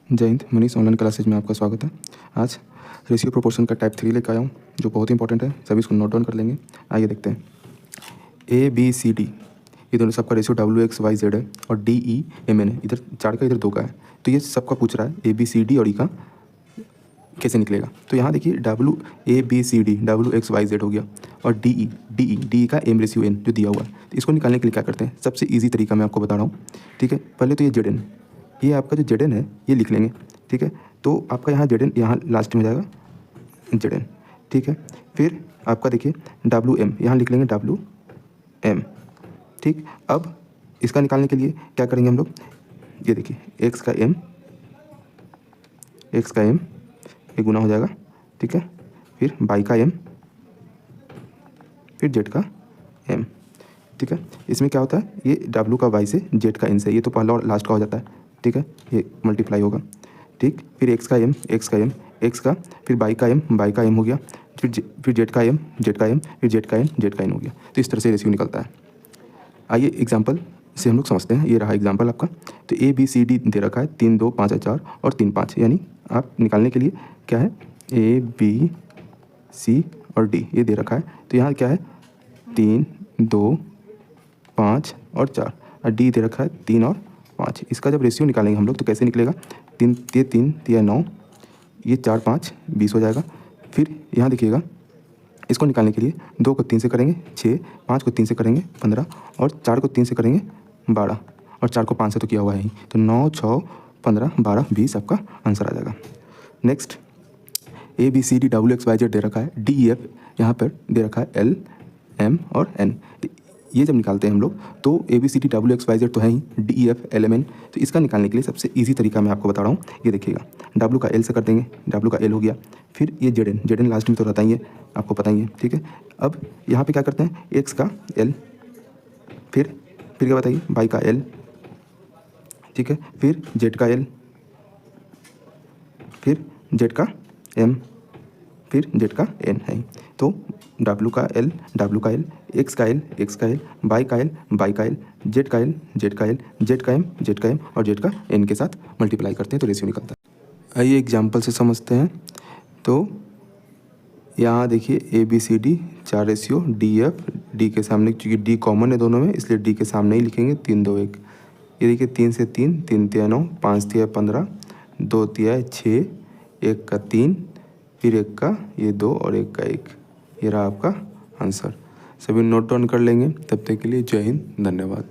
जय Hind. Manish online classes में आपका स्वागत है। आज रेशियो प्रोपोर्शन का टाइप 3 लेकर आया हूँ जो बहुत इंपॉर्टेंट है, सभी इसको नोट डाउन कर लेंगे। आइए देखते हैं। ए बी सी डी ये दोनों सबका ratio W X Y Z है और डी ई एम एन है, इधर 4 का इधर 2 का है। तो ये सबका पूछ रहा है ए बी सी डी और ई का कैसे निकलेगा। तो यहाँ देखिए W A B C D W X Y Z हो गया और डी ई का एम रेशियो एन जो दिया हुआ है। तो इसको निकालने के लिए क्या करते हैं, सबसे ईजी तरीका मैं आपको बता रहा हूँ। ठीक है, पहले तो ये जेड एन, ये आपका जो जेड एन है ये लिख लेंगे। ठीक है, तो आपका यहाँ जेड एन यहाँ लास्ट में हो जाएगा जेड एन। ठीक है, फिर आपका देखिए डब्ल्यू एम यहाँ लिख लेंगे डब्ल्यू एम। ठीक, अब इसका निकालने के लिए क्या करेंगे हम लोग, ये देखिए एक्स का एम ये गुना हो जाएगा। ठीक है, फिर बाई का एम, फिर जेड का एम। ठीक है, इसमें क्या होता है, ये डब्ल्यू का वाई से जेड का एन से, ये तो पहला और लास्ट का हो जाता है। ठीक है, ये मल्टीप्लाई होगा। ठीक, फिर एक्स का एम एक्स का, फिर बाई का एम हो गया, फिर जेड का एम फिर जेड का एन हो गया। तो इस तरह से रेशियो निकलता है। आइए एग्जांपल से हम लोग समझते हैं। ये रहा एग्जांपल आपका। तो ए बी सी डी दे रखा है 3 2 5 4 और 3 5, यानी आप निकालने के लिए क्या है ए बी सी और डी ये दे रखा है। तो यहाँ क्या है 3 2 5 और 4 और डी दे रखा है 3 और 5। इसका जब रेशियो निकालेंगे हम लोग तो कैसे निकलेगा, 3 3 9, ये 4 5 20 हो जाएगा। फिर यहाँ देखिएगा इसको निकालने के लिए 2 को 3 से करेंगे 6, 5 को 3 से करेंगे 15 और 4 को 3 से करेंगे 12 और 4 को 5 से तो किया हुआ है ही। तो 9 6 15 12 20 आपका आंसर आ जाएगा। Next A B C D W X Y Z दे रखा है, डी ई एफ यहाँ पर दे रखा है एल एम और एन। ये जब निकालते हैं हम लोग तो A B C D W X Y Z तो है ही, D E F L M N. तो इसका निकालने के लिए सबसे ईजी तरीका मैं आपको बता रहा हूँ। ये देखिएगा डब्ल्यू का एल से कर देंगे, डब्ल्यू का एल हो गया। फिर ये जेड एन लास्ट में तो रहता ही है, आपको पता ही है। ठीक है, अब यहाँ पे क्या करते हैं एक्स का एल, फिर क्या बताइए बाई का एल। ठीक है, फिर जेड का एल, फिर जेड का एम, फिर जेड का एन है। तो डब्ल्यू का एल एक्स का एल बाई का एल जेड का एल जेड का एम और जेड का एन के साथ मल्टीप्लाई करते हैं तो रेशियो निकलता है। आइए एग्जांपल से समझते हैं। तो यहाँ देखिए A B C D 4 ratio D F, D के सामने क्योंकि डी कॉमन है दोनों में इसलिए डी के सामने ही लिखेंगे 3 2 1। ये देखिए 3 से 3 3 3 9 5 3 15 2 3 6 1 का 3 फिर 1 का ये 2 और 1 का 1। ये रहा आपका आंसर। सभी नोट डाउन कर लेंगे। तब तक के लिए जय हिंद, धन्यवाद।